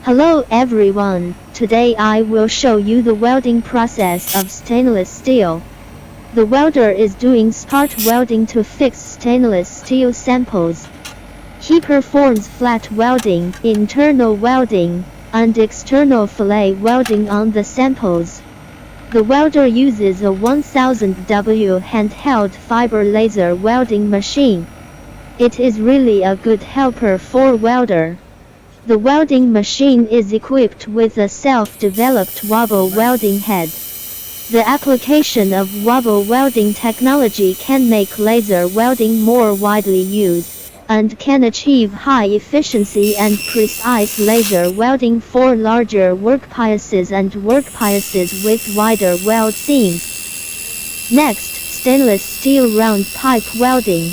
Hello everyone, today I will show you the welding process of stainless steel. The welder is doing spot welding to fix stainless steel samples. He performs flat welding, internal welding, and external fillet welding on the samples. The welder uses a 1000W handheld fiber laser welding machine. It is really a good helper for welder. The welding machine is equipped with a self-developed wobble welding head. The application of wobble welding technology can make laser welding more widely used, and can achieve high efficiency and precise laser welding for larger workpieces and workpieces with wider weld seams. Next, stainless steel round pipe welding.